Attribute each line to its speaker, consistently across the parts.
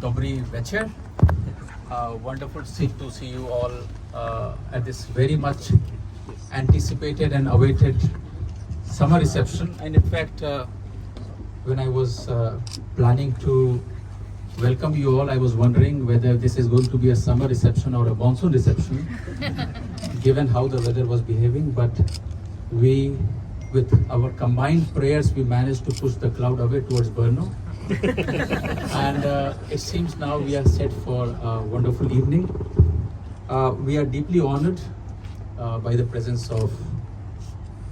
Speaker 1: Dobry Večer. Wonderful to see you all at this very much anticipated and awaited summer reception. And in fact, when I was planning to welcome you all, I was wondering whether this is going to be a summer reception or a monsoon reception, given how the weather was behaving. But we, with our combined prayers, we managed to push the cloud away towards Brno. And it seems now we are set for a wonderful evening. We are deeply honored by the presence of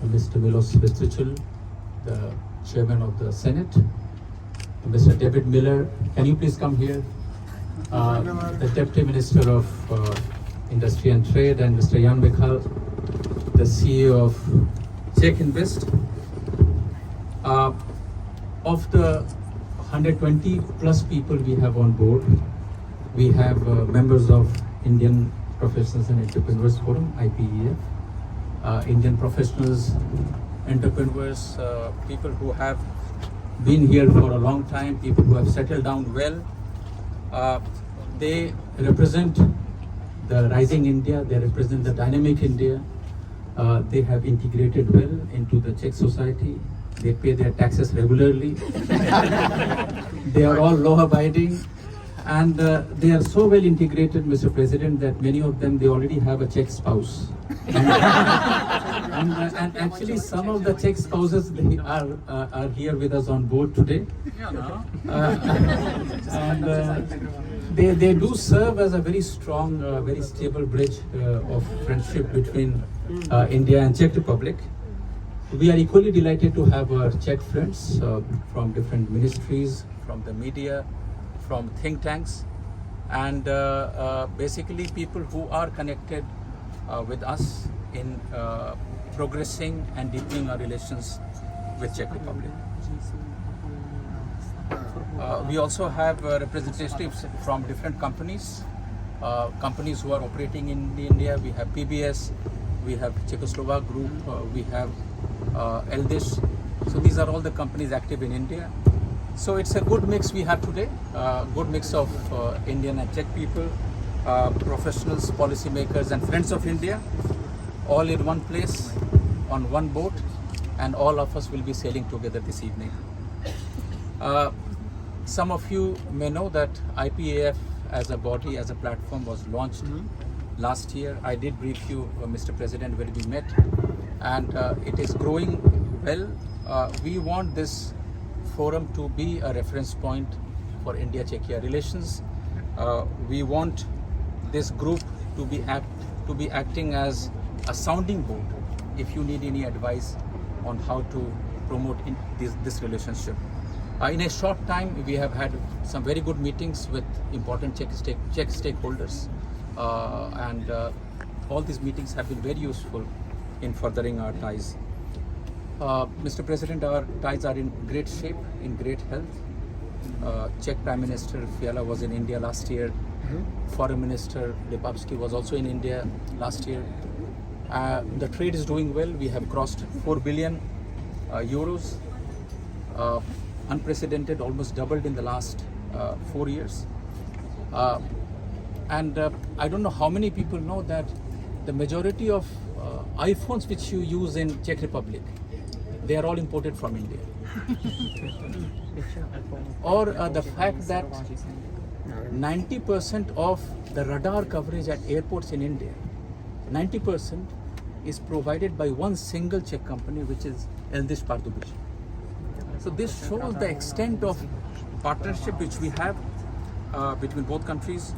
Speaker 1: Mr. Milos Vystrčil, the Chairman of the Senate, Mr. David Miller. Can you please come here? The Deputy Minister of Industry and Trade, and Mr. Jan Michal, the CEO of Czech Invest. Of the 120 plus people we have on board, we have members of Indian Professionals and Entrepreneurs Forum, IPEF, Indian professionals, entrepreneurs, people who have been here for a long time, people who have settled down well. They represent the rising India, they represent the dynamic India. They have integrated well into the Czech society. They pay their taxes regularly. They are all law-abiding, and they are so well integrated, Mr. President, that many of them, they already have a Czech spouse. And actually, some of the Czech spouses, they are here with us on board today. They do serve as a very strong, very stable bridge of friendship between India and Czech Republic. We are equally delighted to have our Czech friends from different ministries, from the media, from think tanks, and basically people who are connected with us in progressing and deepening our relations with Czech Republic. We also have representatives from different companies, companies who are operating in India. We have PBS, we have Czechoslovak Group, we have Eldish. So these are all the companies active in India. So it's a good mix we have today, good mix of Indian and Czech people, professionals, policymakers and friends of India, all in one place, on one boat, and all of us will be sailing together this evening. Some of you may know that IPEF as a body, as a platform was launched last year. I did brief you, Mr. President, when we met, and it is growing well. We want this forum to be a reference point for India-Czechia relations. We want this group to be acting as a sounding board if you need any advice on how to promote this relationship. In a short time, we have had some very good meetings with important Czech stakeholders, and all these meetings have been very useful in furthering our ties. Mr. President, our ties are in great shape, in great health. Czech Prime Minister Fiala was in India last year. Foreign Minister Lipavsky was also in India last year. The trade is doing well. We have crossed 4 billion euros. Unprecedented, almost doubled in the last 4 years. And I don't know how many people know that the majority of iPhones which you use in Czech Republic, they are all imported from India. Or the fact that 90% of the radar coverage at airports in India, 90% is provided by one single Czech company, which is Eldish Pardubice. So this shows the extent of partnership which we have between both countries.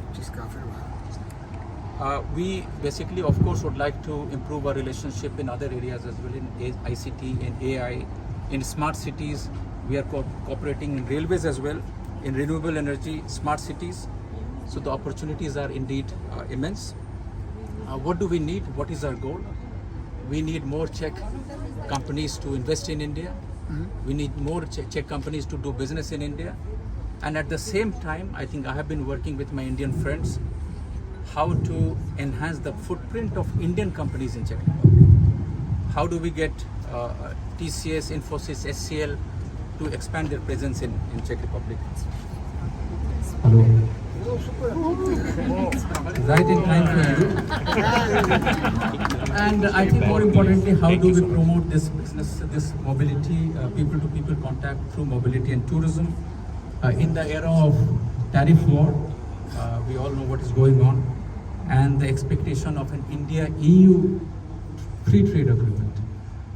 Speaker 1: We basically, of course, would like to improve our relationship in other areas as well, in ICT, in AI, in smart cities. We are cooperating in railways as well, in renewable energy, smart cities. So the opportunities are indeed immense. What do we need? What is our goal? We need more Czech companies to invest in India. We need more Czech companies to do business in India. And at the same time, I think I have been working with my Indian friends how to enhance the footprint of Indian companies in Czech Republic. How do we get TCS, Infosys, SCL to expand their presence in Czech Republic?
Speaker 2: Hello.
Speaker 1: Right in time for you. And I think more importantly, how do we promote this business, this mobility, people-to-people contact through mobility and tourism? In the era of tariff war, we all know what is going on, and the expectation of an India-EU free trade agreement.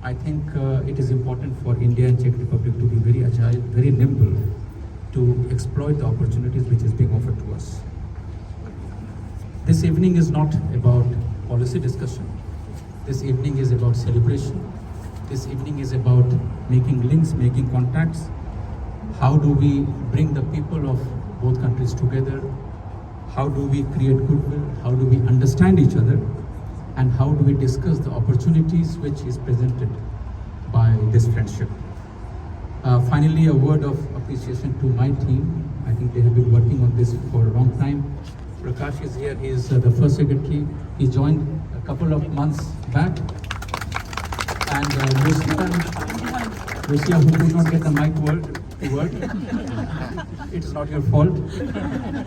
Speaker 1: I think it is important for India and Czech Republic to be very agile, very nimble, to exploit the opportunities which is being offered to us. This evening is not about policy discussion. This evening is about celebration. This evening is about making links, making contacts. How do we bring the people of both countries together? How do we create goodwill? How do we understand each other? And how do we discuss the opportunities which is presented by this friendship? Finally, a word of appreciation to my team. I think they have been working on this for a long time. Prakash is here. He is the first secretary. He joined a couple of months back. And Lucia, who could not get the mic to work. It is not your fault.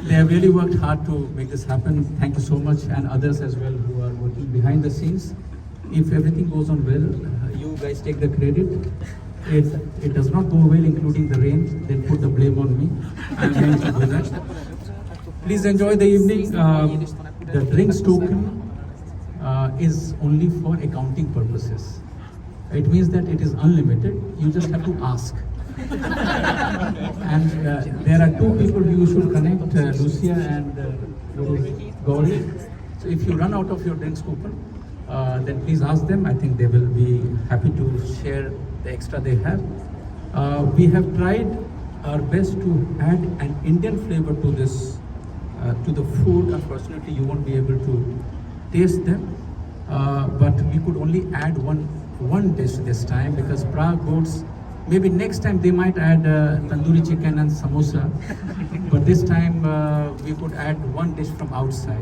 Speaker 1: They have really worked hard to make this happen. Thank you so much, and others as well who are working behind the scenes. If everything goes on well, you guys take the credit. If it does not go well, including the rain, then put the blame on me. I'm going to do that. Please enjoy the evening. The drinks token is only for accounting purposes. It means that it is unlimited. You just have to ask. And there are two people you should connect, Lucia and Gauri. So if you run out of your drinks coupon, then please ask them. I think they will be happy to share the extra they have. We have tried our best to add an Indian flavor to this, to the food. Unfortunately, you won't be able to taste them, but we could only add one dish this time because Prague boats. Maybe next time they might add tandoori chicken and samosa, but this time we could add one dish from outside,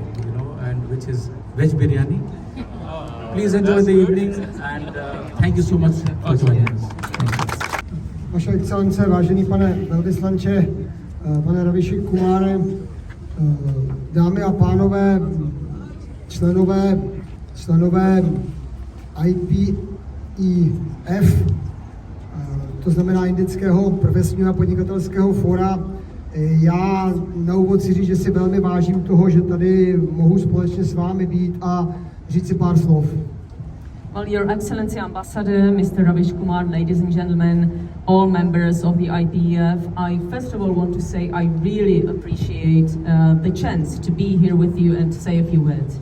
Speaker 1: and which is veg biryani. Please enjoy the evening, and thank you so much for joining us.
Speaker 2: Vaše excelence, vážený pane velvyslanče, pane Raviši Kumáre, dámy a pánové, členové IPEF, to znamená Indického profesního a podnikatelského fóra. Já na úvod si říct, že si velmi vážím toho, že tady mohu společně s vámi být a říct si pár slov.
Speaker 3: Well, Your Excellency Ambassador, Mr. Ravish Kumar, ladies and gentlemen, all members of the IPEF, I first of all want to say I really appreciate the chance to be here with you and to say a few words.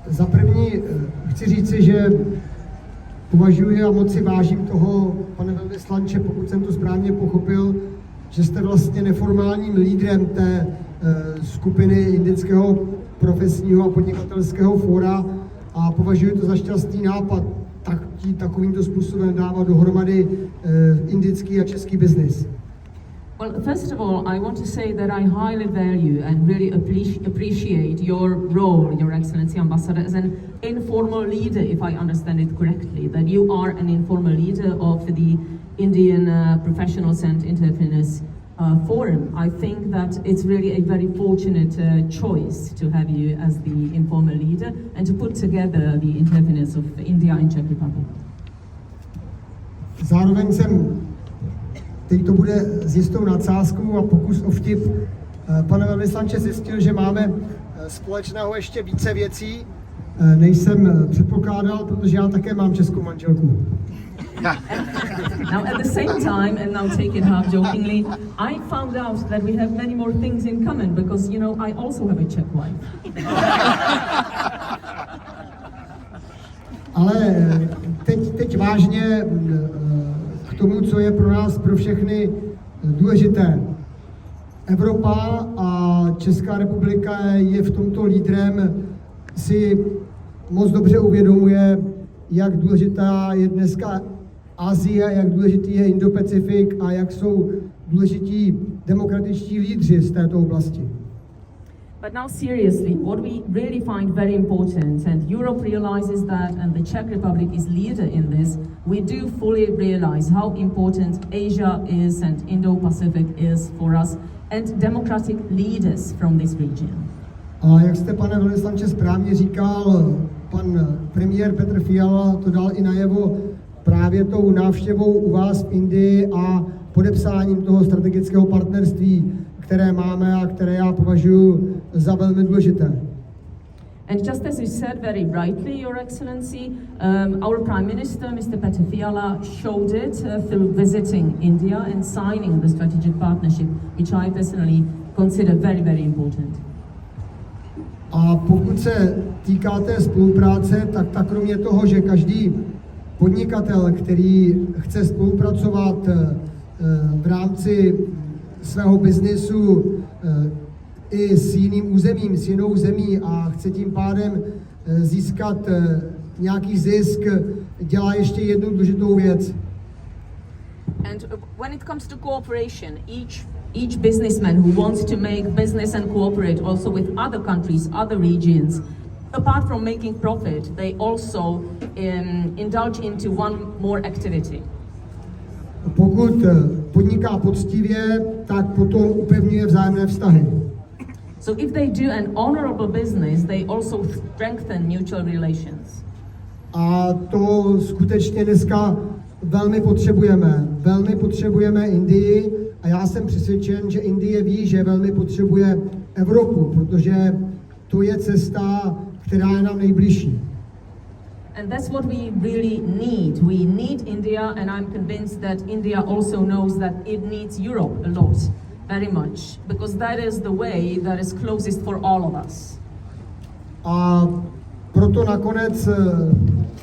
Speaker 2: Za první chci říci, že považuji a moc si vážím toho, pane velvyslanče, pokud jsem to správně pochopil, že jste vlastně neformálním lídrem té skupiny Indického profesního a podnikatelského fóra a považuji to za šťastný nápad takovýmto způsobem dávat dohromady indický a český biznis.
Speaker 3: Well, first of all, I want to say that I highly value and really appreciate your role, Your Excellency Ambassador, as an informal leader, if I understand it correctly, that you are an informal leader of the Indian Professionals and Entrepreneurs Forum. I think that it's really a very fortunate choice to have you as the informal leader and to put together the entrepreneurs of India and Czech Republic.
Speaker 2: Zároveň jsem, teď to bude s jistou nadsázkou a pokus o vtip, pane velvyslanče, zjistil, že máme společného ještě více věcí, než jsem předpokládal, protože já také mám českou manželku.
Speaker 3: Now at the same time, and now take it half jokingly, I found out that we have many more things in common because, I also have a Czech wife.
Speaker 2: Ale teď vážně k tomu, co je pro nás, pro všechny důležité. Evropa a Česká republika je v tomto lídrem, si moc dobře uvědomuje, jak důležitá je dneska Asie, jak důležitý je Indo-Pacifik a jak jsou důležití demokratičtí lídři z této oblasti.
Speaker 3: But now seriously, what we really find very important, and Europe realizes that, and the Czech Republic is leader in this, we do fully realize how important Asia is and Indo-Pacific is for us and democratic leaders from this region.
Speaker 2: A jak jste, pane velvyslanče, správně říkal, pan premiér Petr Fiala to dal i najevo právě tou návštěvou u vás v Indii a podepsáním toho strategického partnerství, které máme a které já považuji za velmi důležité.
Speaker 3: And just as you said very rightly, Your Excellency, our Prime Minister, Mr. Petr Fiala, showed it through visiting India and signing the strategic partnership, which I personally consider very, very important.
Speaker 2: A pokud se týká té spolupráce, tak kromě toho, že každý podnikatel, který chce spolupracovat v rámci svého biznesu i s jiným územím, s jinou zemí a chce tím pádem získat nějaký zisk, dělá ještě jednu důležitou věc.
Speaker 3: And when it comes to cooperation, each businessman who wants to make business and cooperate also with other countries, other regions, apart from making profit, they also indulge into one more activity.
Speaker 2: Pokud podniká poctivě, tak potom upevňuje vzájemné vztahy.
Speaker 3: So if they do an honorable business, they also strengthen mutual relations.
Speaker 2: A to skutečně dneska velmi potřebujeme. Velmi potřebujeme Indii a já jsem přesvědčen, že Indie ví, že velmi potřebuje Evropu, protože to je cesta, která je nám nejbližší.
Speaker 3: And that's what we really need. We need India, and I'm convinced that India also knows that it needs Europe a lot, very much, because that is the way that is closest for all of us.
Speaker 2: A proto nakonec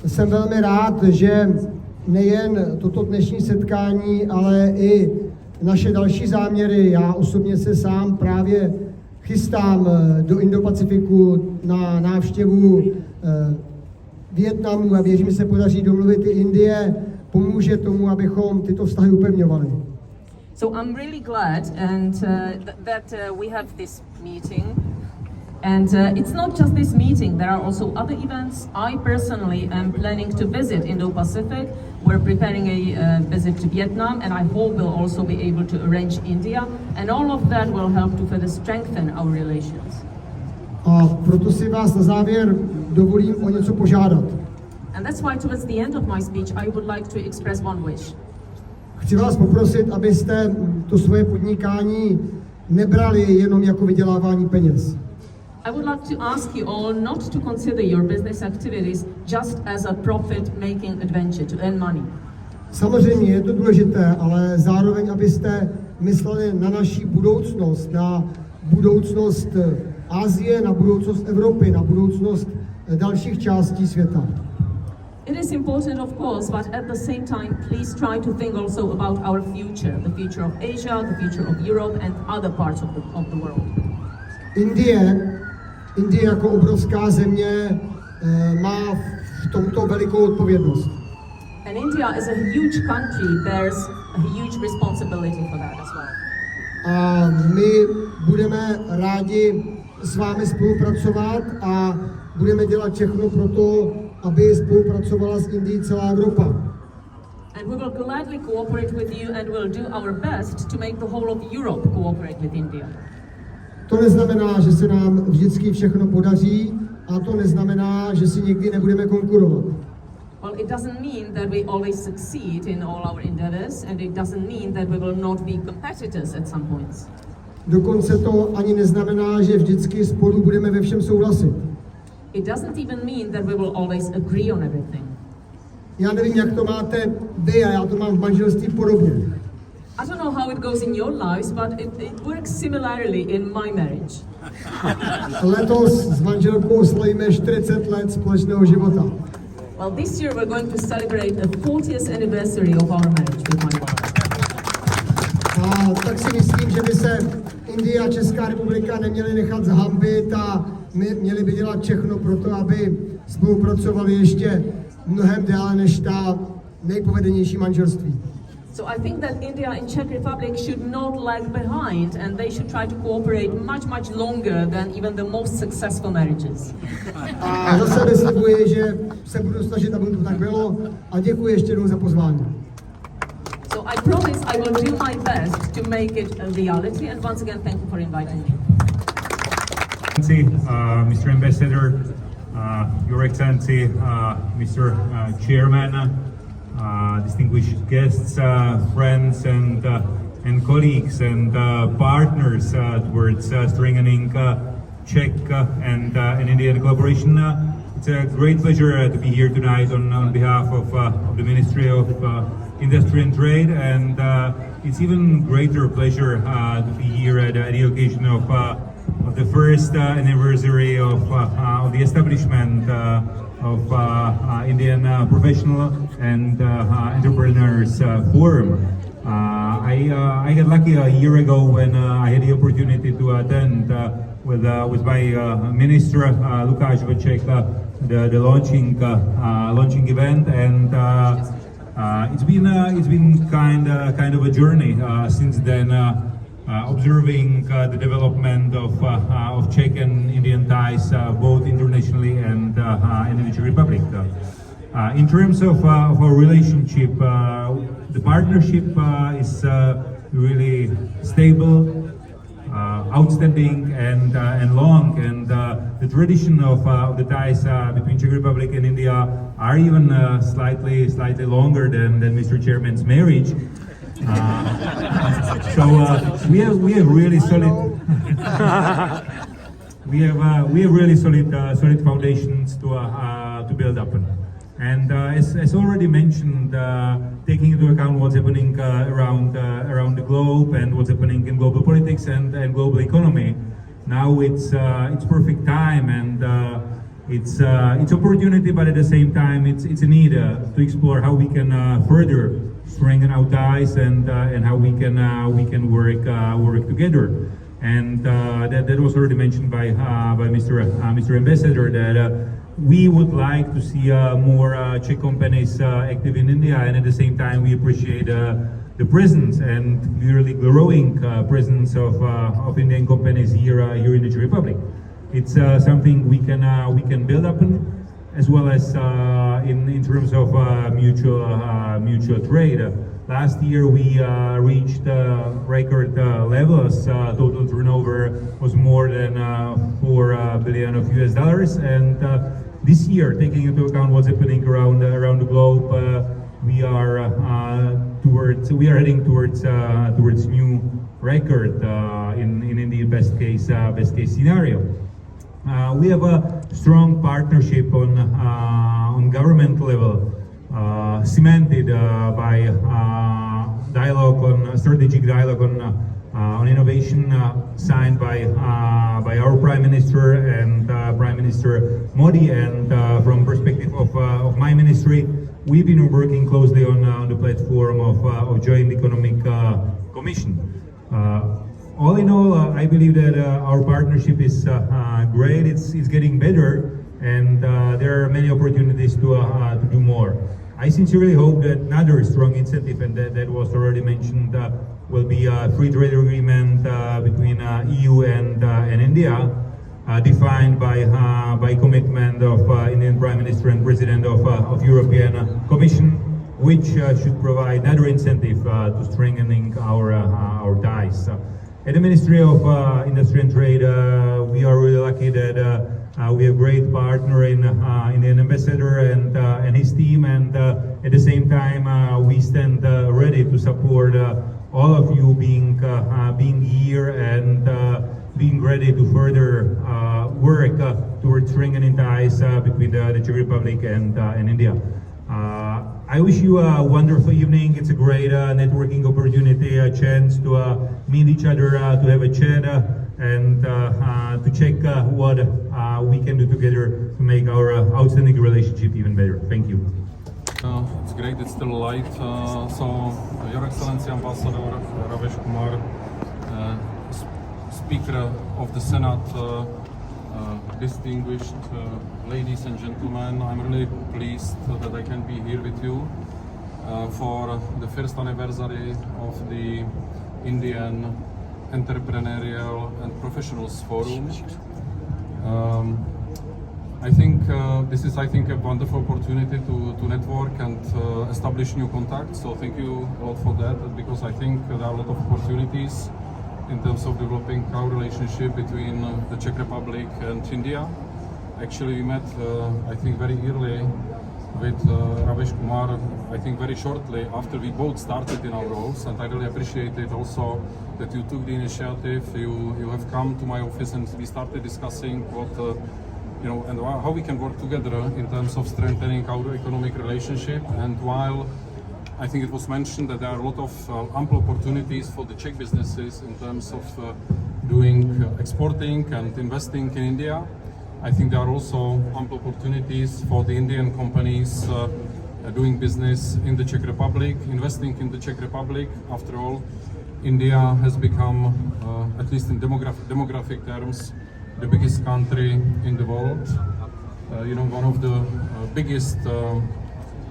Speaker 2: jsem velmi rád, že nejen toto dnešní setkání, ale i naše další záměry. Já osobně se sám právě chystám do Indo-Pacifiku na návštěvu Vietnamu a věřím, že se podaří domluvit i Indie, pomůže tomu, abychom tyto vztahy upevňovali.
Speaker 3: So I'm really glad and that we have this meeting. And it's not just this meeting, there are also other events. I personally am planning to visit Indo-Pacific. We're preparing a visit to Vietnam, and I hope we'll also be able to arrange India. And all of that will help to further strengthen our relations.
Speaker 2: A proto si vás na závěr dovolím o něco požádat.
Speaker 3: And that's why towards the end of my speech I would like to express one wish.
Speaker 2: Chci vás poprosit, abyste to svoje podnikání nebrali jenom jako vydělávání peněz.
Speaker 3: I would like to ask you all not to consider your business activities just as a profit-making adventure to earn money.
Speaker 2: Samozřejmě je to důležité, ale zároveň, abyste mysleli na naši budoucnost, na budoucnost Asie, na budoucnost Evropy, na budoucnost dalších částí světa.
Speaker 3: It is important, of course, but at the same time, please try to think also about our future, the future of Asia, the future of Europe and other parts of the world.
Speaker 2: Indie jako obrovská země má v tomto velikou odpovědnost.
Speaker 3: And India is a huge country, bears a huge responsibility for that as well.
Speaker 2: A my budeme rádi s vámi spolupracovat a budeme dělat všechno pro to, aby spolupracovala s Indií celá Evropa.
Speaker 3: And we will gladly cooperate with you and will do our best to make the whole of Europe cooperate with India.
Speaker 2: To neznamená, že se nám vždycky všechno podaří a to neznamená, že si nikdy nebudeme konkurovat.
Speaker 3: Well, it doesn't mean that we always succeed in all our endeavors, and it doesn't mean that we will not be competitors at some points.
Speaker 2: Dokonce to ani neznamená, že vždycky spolu budeme ve všem souhlasit.
Speaker 3: It doesn't even mean that we will always agree on everything.
Speaker 2: Já nevím, jak to máte vy, a já to mám v manželství podobně.
Speaker 3: I don't know how it goes in your lives, but it works similarly in my marriage.
Speaker 2: Letos s manželkou slavíme 40 let společného života.
Speaker 3: Well, this year we're going to celebrate the 40th anniversary of our marriage with my wife.
Speaker 2: A tak si myslím, že by se Indie a Česká republika neměly nechat zhambit a my měli by dělat všechno pro to, aby spolupracovali ještě mnohem déle než ta nejpovedenější manželství.
Speaker 3: So I think that India and Czech Republic should not lag behind, and they should try to cooperate much longer than even the most successful marriages.
Speaker 2: A za sebe slibuji, že se budu snažit, aby to tak bylo, a děkuji ještě jednou za pozvání.
Speaker 3: So I promise I will do my best to make it a reality. And once again, thank you for inviting me.
Speaker 4: Mr. Ambassador, Your Excellency, Mr. Chairman, distinguished guests, friends, and colleagues and partners towards strengthening Czech and Indian collaboration. It's a great pleasure to be here tonight on behalf of the Ministry of Industry and Trade, and it's even greater pleasure to be here at the occasion of the first anniversary of the establishment of Indian Professional and Entrepreneurs Forum. I got lucky a year ago when I had the opportunity to attend with my minister Lukáš Veček the launching event, and it's been kind of a journey since then. Observing the development of Czech and Indian ties, both internationally and in the Czech Republic. In terms of our relationship, the partnership is really stable, outstanding, and long, and the tradition of the ties between Czech Republic and India are even slightly longer than Mr. Chairman's marriage. So we have really solid we have really solid foundations to build up on. And as already mentioned, taking into account what's happening around the globe and what's happening in global politics and global economy, now it's perfect time, and it's opportunity, but at the same time it's a need to explore how we can further strengthen our ties and how we can work together. And that was already mentioned by Mr. Ambassador, that we would like to see more Czech companies active in India, and at the same time we appreciate the presence and really growing presence of Indian companies here in the Czech Republic. It's something we can build up on, as well as in terms of mutual trade. Last year we reached record levels. Total turnover was more than $4 billion of US dollars, and this year, taking into account what's happening around the globe, we are heading towards new record in the best case scenario. We have a strong partnership on government level, cemented by strategic dialogue on innovation, signed by our Prime Minister and Prime Minister Modi, and from perspective of my ministry, we've been working closely on the platform of Joint Economic Commission. All in all, I believe that our partnership is great. It's getting better, and there are many opportunities to do more. I sincerely hope that another strong incentive, and that was already mentioned, will be a free trade agreement between EU and India, defined by commitment of Indian Prime Minister and President of European Commission, which should provide another incentive to strengthening our ties. At the Ministry of Industry and Trade, we are really lucky that we have a great partner in Indian Ambassador and his team, and at the same time we stand ready to support all of you being here and being ready to further work towards strengthening ties between the Czech Republic and India. I wish you a wonderful evening. It's a great networking opportunity, a chance to meet each other, to have a chat, and to check what we can do together to make our outstanding relationship even better. Thank you.
Speaker 5: It's great, it's still light. So, Your Excellency Ambassador Ravesh Kumar, Speaker of the Senate, distinguished ladies and gentlemen, I'm really pleased that I can be here with you for the first anniversary of the Indian Entrepreneurial and Professionals Forum. I think this is, I think, a wonderful opportunity to network and establish new contacts. So thank you a lot for that, because I think there are a lot of opportunities in terms of developing our relationship between the Czech Republic and India. Actually, we met, I think, very early with Ravesh Kumar, I think very shortly after we both started in our roles, and I really appreciate it also that you took the initiative, you have come to my office and we started discussing what, and how we can work together in terms of strengthening our economic relationship. And while I think it was mentioned that there are a lot of ample opportunities for the Czech businesses in terms of doing exporting and investing in India, I think there are also ample opportunities for the Indian companies doing business in the Czech Republic, investing in the Czech Republic. After all, India has become, at least in demographic terms, the biggest country in the world. One of the biggest,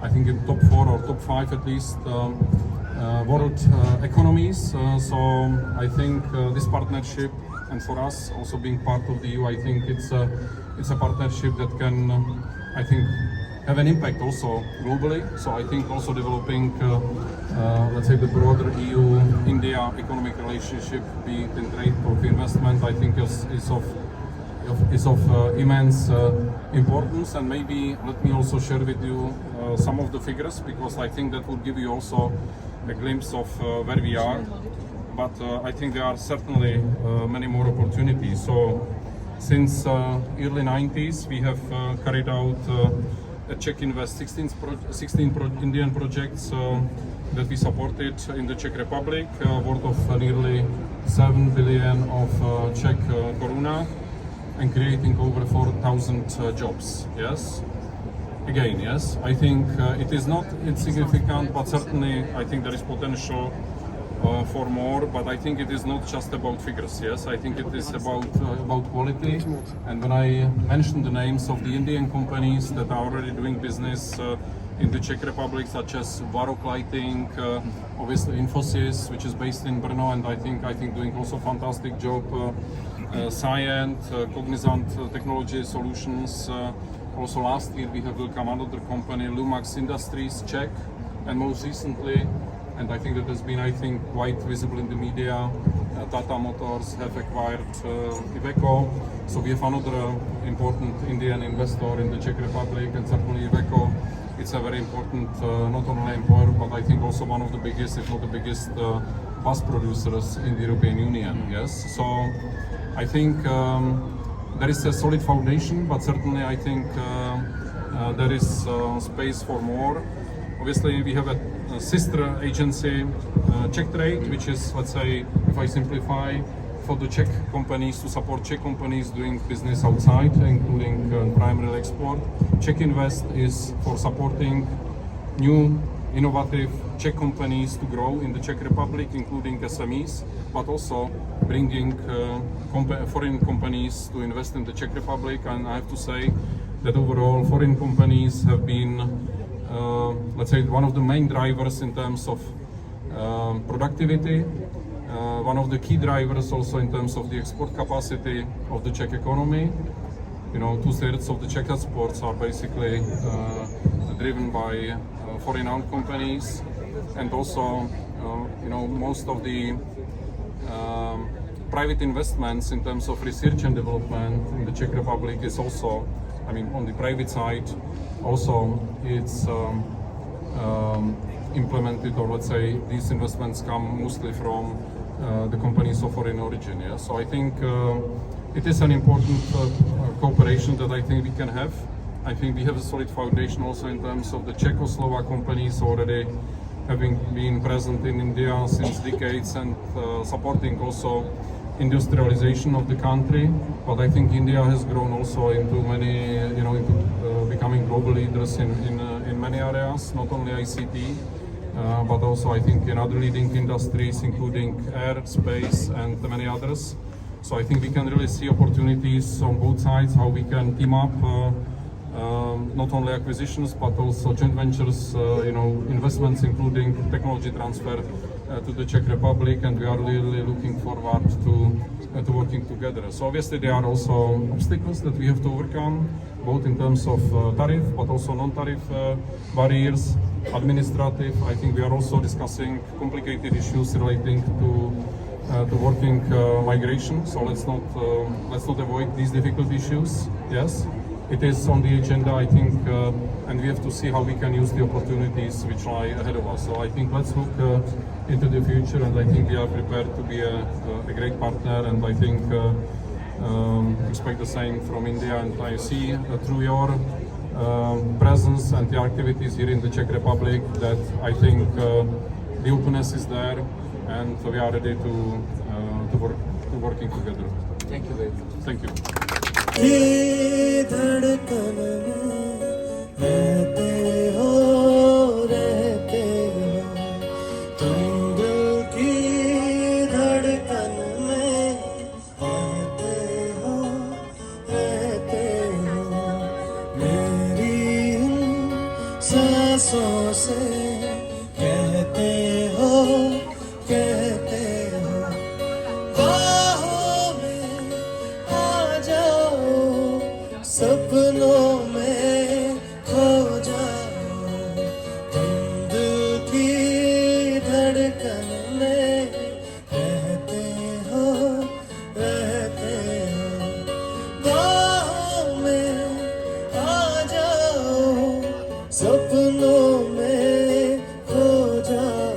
Speaker 5: I think in top 4 or top 5 at least, world economies. So I think this partnership, and for us also being part of the EU, I think it's a partnership that can, I think, have an impact also globally. So I think also developing, let's say, the broader EU-India economic relationship, be it in trade or investment, I think is of immense importance. And maybe let me also share with you some of the figures, because I think that will give you also a glimpse of where we are. But I think there are certainly many more opportunities. So since early 90s, we have carried out a Czech Invest 16 Indian projects that we supported in the Czech Republic, worth of nearly 7 billion of Czech koruna, and creating over 4,000 jobs. Yes. Again, yes, I think it is not insignificant, but certainly I think there is potential for more. But I think it is not just about figures. Yes, I think it is about quality. And when I mentioned the names of the Indian companies that are already doing business in the Czech Republic, such as Varroc Lighting, obviously Infosys, which is based in Brno, and I think doing also fantastic job. Scient, Cognizant Technology Solutions. Also last year we have welcomed another company, Lumax Industries, Czech, and most recently, and I think that has been, I think, quite visible in the media, Tata Motors have acquired Iveco. So we have another important Indian investor in the Czech Republic, and certainly Iveco, it's a very important, not only employer, but I think also one of the biggest, if not the biggest, bus producers in the European Union. Yes, so I think there is a solid foundation, but certainly I think there is space for more. Obviously, we have a sister agency, Czech Trade, which is, let's say, if I simplify, for the Czech companies to support Czech companies doing business outside, including primarily export. Czech Invest is for supporting new, innovative Czech companies to grow in the Czech Republic, including SMEs, but also bringing foreign companies to invest in the Czech Republic. And I have to say that overall foreign companies have been, let's say, one of the main drivers in terms of productivity, one of the key drivers also in terms of the export capacity of the Czech economy. 2/3 of the Czech exports are basically driven by foreign-owned companies, and also, most of the private investments in terms of research and development in the Czech Republic is also, on the private side, also it's implemented, or let's say these investments come mostly from the companies of foreign origin. Yeah? So I think it is an important cooperation that I think we can have. I think we have a solid foundation also in terms of the Czechoslovak companies already having been present in India since decades and supporting also industrialization of the country. But I think India has grown also into many, into becoming global leaders in many areas, not only ICT, but also I think in other leading industries, including air, space, and many others. So I think we can really see opportunities on both sides, how we can team up, not only acquisitions, but also joint ventures, investments, including technology transfer to the Czech Republic. And we are really looking forward to to working together. So obviously there are also obstacles that we have to overcome, both in terms of tariff, but also non-tariff barriers, administrative. I think we are also discussing complicated issues relating to working migration. So let's not avoid these difficult issues. Yes, it is on the agenda, I think, and we have to see how we can use the opportunities which lie ahead of us. So I think let's look into the future, and I think we are prepared to be a great partner, and I think expect the same from India. And I see through your presence and the activities here in the Czech Republic that I think the openness is there, and we are ready to working together.
Speaker 1: Thank you very much.
Speaker 5: Thank you.
Speaker 6: ये धड़कन में रहते हो तुम दिल की धड़कन में रहते हो मेरी इन सांसों से कहते हो बाहों में आ जाओ सपनों में खो जाओ तुम दिल की धड़कन में रहते हो बाहों में आ जाओ सपनों में खो जाओ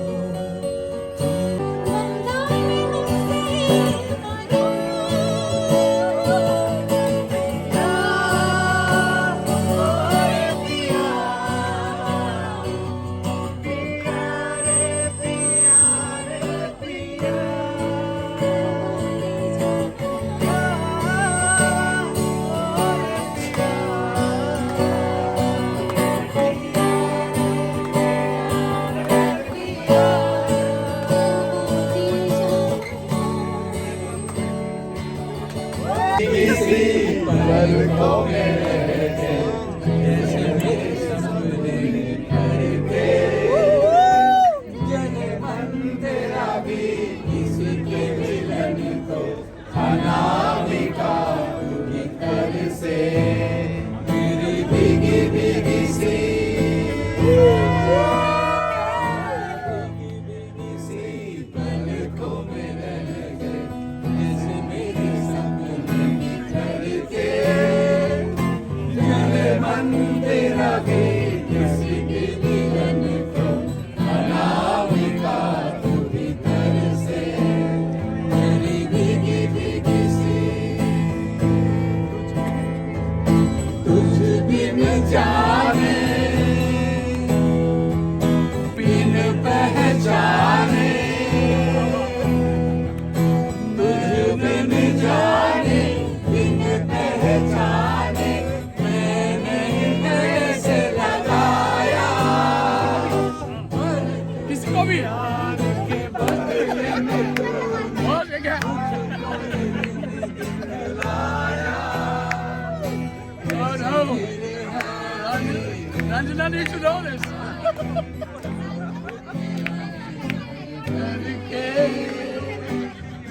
Speaker 7: I need to know this.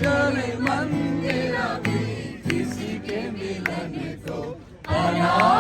Speaker 7: जाने मन तेरा भी किसी के मिलन को आना